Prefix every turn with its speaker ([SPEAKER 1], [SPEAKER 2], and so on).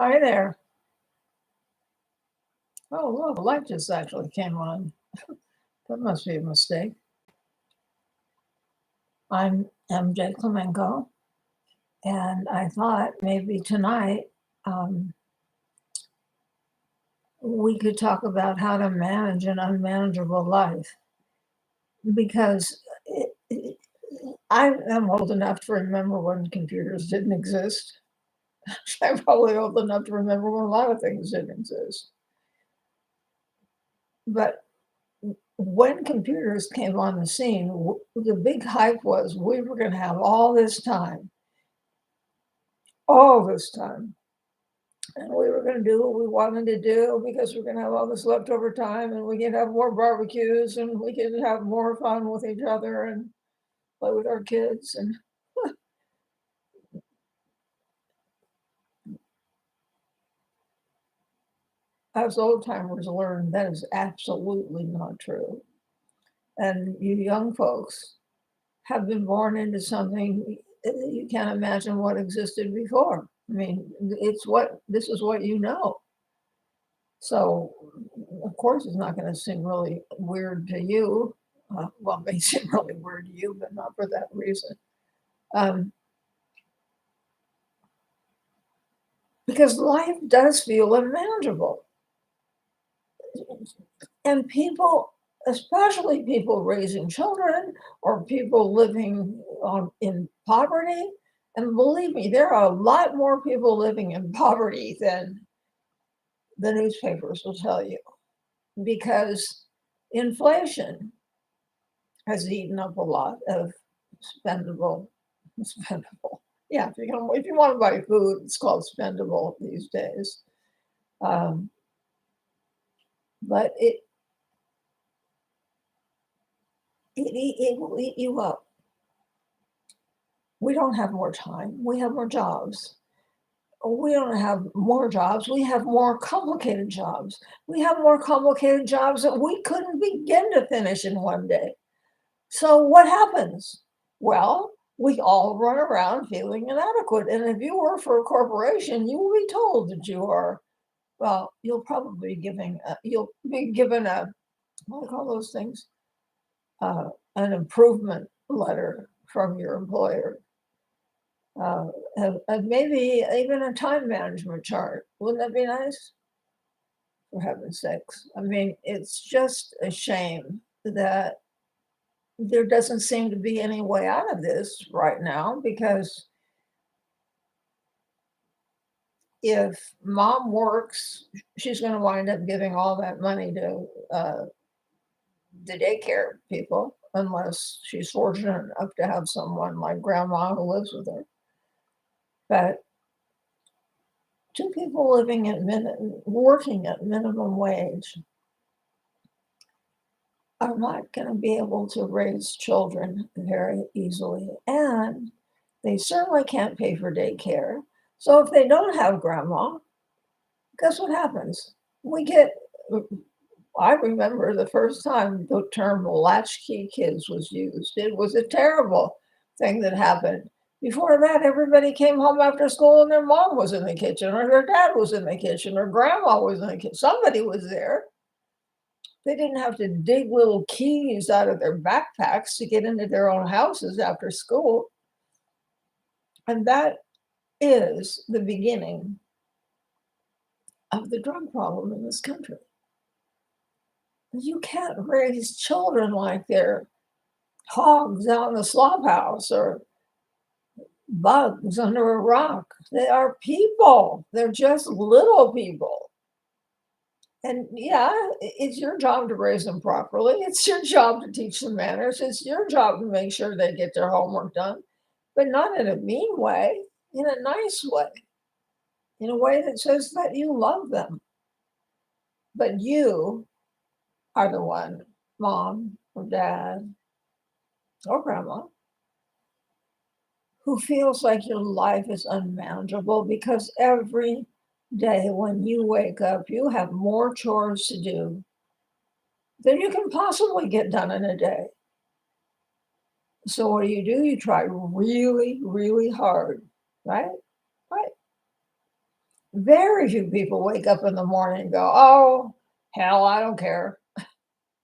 [SPEAKER 1] Hi there. Oh, look, the light just actually came on. That must be a mistake. I'm MJ Clemenco, and I thought maybe tonight we could talk about how to manage an unmanageable life because I am old enough to remember when computers didn't exist. I'm probably old enough to remember when a lot of things didn't exist. But when computers came on the scene, the big hype was we were going to have all this time, and we were going to do what we wanted to do because we're going to have all this leftover time, and we can have more barbecues, and we can have more fun with each other and play with our kids. And as old timers learned, that is absolutely not true. And you young folks have been born into something that you can't imagine what existed before. I mean, this is what you know. So, of course, it's not going to seem really weird to you. Well, it may seem really weird to you, but not for that reason. Um, because life does feel unmanageable. And people, especially people raising children or people living in poverty, and believe me, there are a lot more people living in poverty than the newspapers will tell you because inflation has eaten up a lot of spendable, spendable. Yeah, if you want to buy food, it's called spendable these days. Um, but it will eat you up. We don't have more time. We have more jobs. We don't have more jobs. We have more complicated jobs. We have more complicated jobs that we couldn't begin to finish in one day. So what happens? Well, we all run around feeling inadequate. And if you work for a corporation, you will be told that you are, well, you'll be given what do you call those things? An improvement letter from your employer. And maybe even a time management chart. Wouldn't that be nice? For heaven's sakes. I mean, it's just a shame that there doesn't seem to be any way out of this right now because if mom works, she's going to wind up giving all that money to the daycare people, unless she's fortunate enough to have someone like grandma who lives with her. But two people working at minimum wage are not going to be able to raise children very easily. And they certainly can't pay for daycare. So if they don't have grandma, guess what happens? We get, I remember the first time the term latchkey kids was used. It was a terrible thing that happened. Before that, everybody came home after school and their mom was in the kitchen, or their dad was in the kitchen, or grandma was in the kitchen. Somebody was there. They didn't have to dig little keys out of their backpacks to get into their own houses after school. And that is the beginning of the drug problem in this country. You can't raise children like they're hogs out in the slop house or bugs under a rock. They are people. They're just little people. And yeah, it's your job to raise them properly. It's your job to teach them manners. It's your job to make sure they get their homework done, but not in a mean way, in a nice way, in a way that says that you love them. But you are the one, mom or dad or grandma, who feels like your life is unmanageable because every day when you wake up, you have more chores to do than you can possibly get done in a day. So what do? You try really, really hard, right? Right. Very few people wake up in the morning and go, "Oh, hell, I don't care."